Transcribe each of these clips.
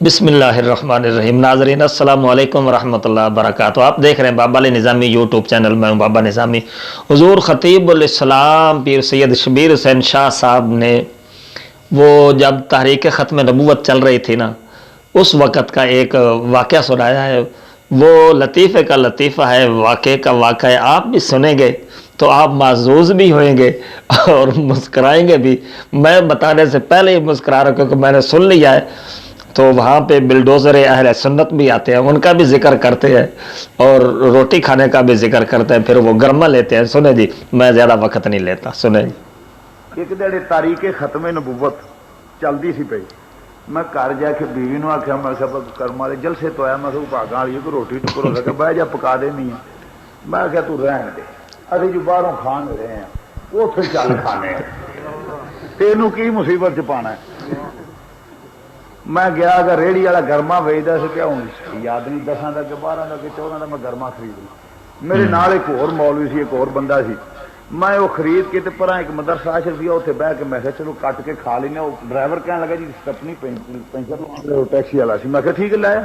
بسم اللہ الرحمن الرحیم۔ ناظرین السلام علیکم ورحمۃ اللہ وبرکاتہ۔ آپ دیکھ رہے ہیں بابا علی نظامی یوٹیوب چینل میں ہوں بابا نظامی۔ حضور خطیب الاسلام پیر سید شبیر حسین شاہ صاحب نے وہ جب تحریک ختم نبوت چل رہی تھی نا، اس وقت کا ایک واقعہ سنایا ہے۔ وہ لطیفے کا لطیفہ ہے، واقعے کا واقعہ ہے۔ آپ بھی سنیں گے تو آپ معزوز بھی ہوئیں گے اور مسکرائیں گے بھی۔ میں بتانے سے پہلے ہی مسکرا رہا ہوں کیونکہ میں نے سن لیا ہے۔ تو وہاں پہ بلڈوزر اہل سنت بھی آتے ہیں، ان کا بھی ذکر کرتے ہیں اور روٹی کھانے کا بھی ذکر کرتے ہیں، پھر وہ گرما لیتے ہیں۔ سنیں جی، میں زیادہ وقت نہیں لیتا، سنیں جی۔ ایک دہڑے تاریخ ختم نبوت چلتی سی پی، میں گھر جا کے بیوی نو آخیا، میں کرم والے جلسے تو آیا، میں بھاگا والی کوئی روٹی ٹکر ہو سکے بہ جا پکا دینی ہے۔ میں آخیا تو رہن دے، ابھی جو باہروں کھان رہے ہیں اتنے چل کھانے تینوں کی مصیبت چ پانا ہے۔ میں گیا اگر ریڑھی والا گرما ویچتا سی پیا، ہوں یاد نہیں 10 کا کہ 12 کا کہ 14 کا میں گرما خرید لی۔ میرے نال ایک اور مولوی سی، ایک اور بندہ سی، میں وہ خرید کے پر ایک مدرسہ اشرفیہ اتنے بہ کے میں چلو کٹ کے کھا لینا۔ وہ ڈرائیور کہنے لگا جی سٹپنی پینچر ٹیکسی والا سی، میں کہ ٹھیک ہے لایا۔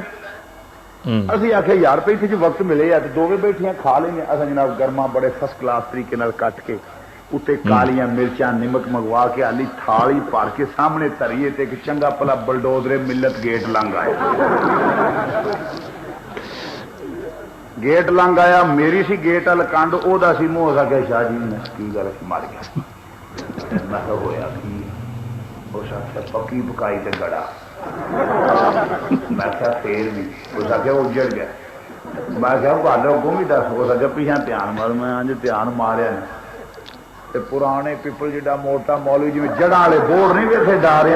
اسی آخیا یار پہ اتنے وقت ملے یا دونوں بیٹھیاں کھا لینے۔ اصل جناب گرما بڑے فرسٹ کلاس طریقے کٹ کے اتنے کالیاں مرچاں نمک منگوا کے آلی تھالی پار کے سامنے تریے تے ایک چنگا پلا بلڈوزرے ملت گیٹ لنگ آئے۔ گیٹ لنگ آیا، میری سی گیٹ وال کنڈ وہ سی منہ سا کہ شاہ جی میں کی گل مر گیا۔ میں ہویا کی اس آخیا پکی پکائی تے گڑا، میں کیا پھر بھی اس آخیا اجڑ گیا۔ میں کیا گل اگوں بھی دس، اس آخیا پیچھا دھیان مار۔ میں انج دھیان ماریا پرانے پیپل جڈا موٹا مولوی جی جڑا والے بورڈ نہیں ویسے ڈارے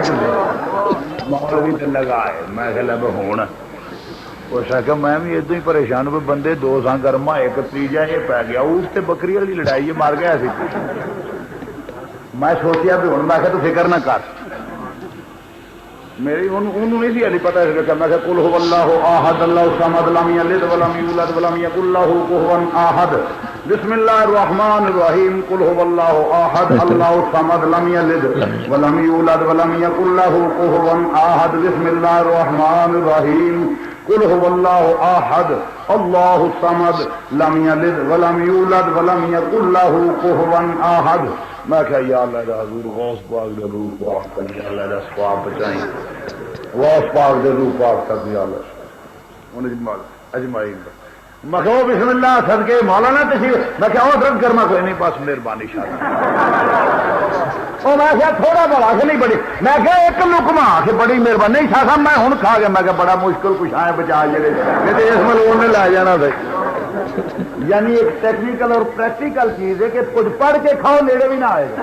مولوی تے لگائے۔ میں کہ لب ہوں اس آخیا میں بھی ادو ہی پریشان ہوئے، بندے دو سان گرما ایک تیجا یہ پی گیا، اس تے بکری والی لڑائی مر گیا سی۔ میں سوچیا بھی ہوں، میں کہ تو فکر نہ کر، میری انہوں نہیں سی علی پتا میں کہ قل هو اللہ احد اللہ الصمد لم یلد ولم یولد ولم یکن له کفوا احد بسم اللہ الرحمن الرحیم قل هو اللہ احد اللہ الصمد لم یلد ولم یولد ولم یکن له کفوا احد بسم اللہ الرحمن الرحیم قل هو اللہ احد اللہ الصمد لم یلد ولم یولد ولم یکن له کفوا احد۔ میں کہا یا اللہ دا حضور غوث پاک دے روح پاک تک یا اللہ دا ثواب بچائیں، غوث پاک دے روح پاک تک یا اللہ انہیں اجمعین۔ میں کہا بسم اللہ صدقے مولانا تشریف، میں کہا درد کرما کوئی نہیں، بس مہربانی شاہ۔ میں کہا تھوڑا بڑا کہ نہیں بڑی، میں کہا ایک لقمہ کہ بڑی مہربانی نہیں شاہ صاحب میں ہوں کھا گیا۔ میں کہا بڑا مشکل کچھ آئے بچا جڑے نہیں اس ملون نے لے جانا تھے۔ یعنی ایک ٹیکنیکل اور پریکٹیکل چیز ہے کہ کچھ پڑھ کے کھاؤ نیڑے بھی نہ آئے گا۔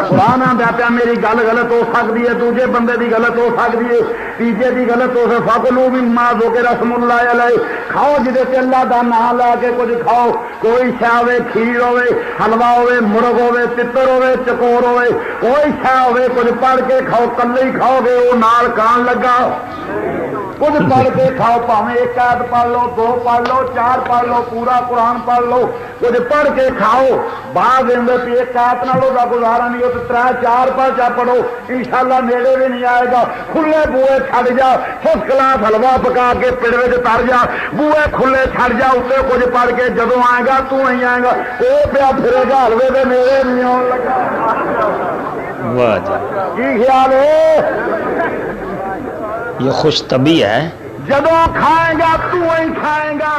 قرآن آتا پیا میری گل غلط ہو سکتی ہے، دوجے بندے دی غلط ہو سکتی ہے، تیجے دی غلط ہو سکتی، فکلوا مما ذکر اسم اللہ علیہ، کھاؤ جہاں اللہ دا نام لا کے کچھ کھاؤ۔ کوئی شے ہوے، کھیر ہوے، حلوہ ہوے، مرغ ہوے، تتر ہوے، چکور ہوے، کوئی شے ہوے کچھ پڑھ کے کھاؤ۔ کلے ہی کھاؤ گے وہ نال کان لگا، کچھ پڑھ کے کھاؤ، پاویں ایک آیت پڑھ لو، 2 پڑھ لو، 4 پڑھ لو، پورا قرآن پڑھ لو، کچھ پڑھ کے کھاؤ۔ بعض ایک آیت نال دا گزارا نہیں ہو تو 3-4 پڑھ پڑھو، انشاءاللہ نیڑے بھی نہیں آئے گا۔ کھلے بوئے چھڑ جا، فرسٹ کلاس حلوہ پکا کے پیڑ وچ تر جا، بوئے کھلے چھڑ جا، اتنے کچھ پڑھ کے جدوں آئے گا تو نہیں آئے گا، وہ پیا پھرے گا حلوے دے نیڑے نہیں آن لگا۔ واہ جی، کی خیال ہے؟ یہ خوش طبی ہے۔ جدو کھائے گا تو ہی کھائے گا۔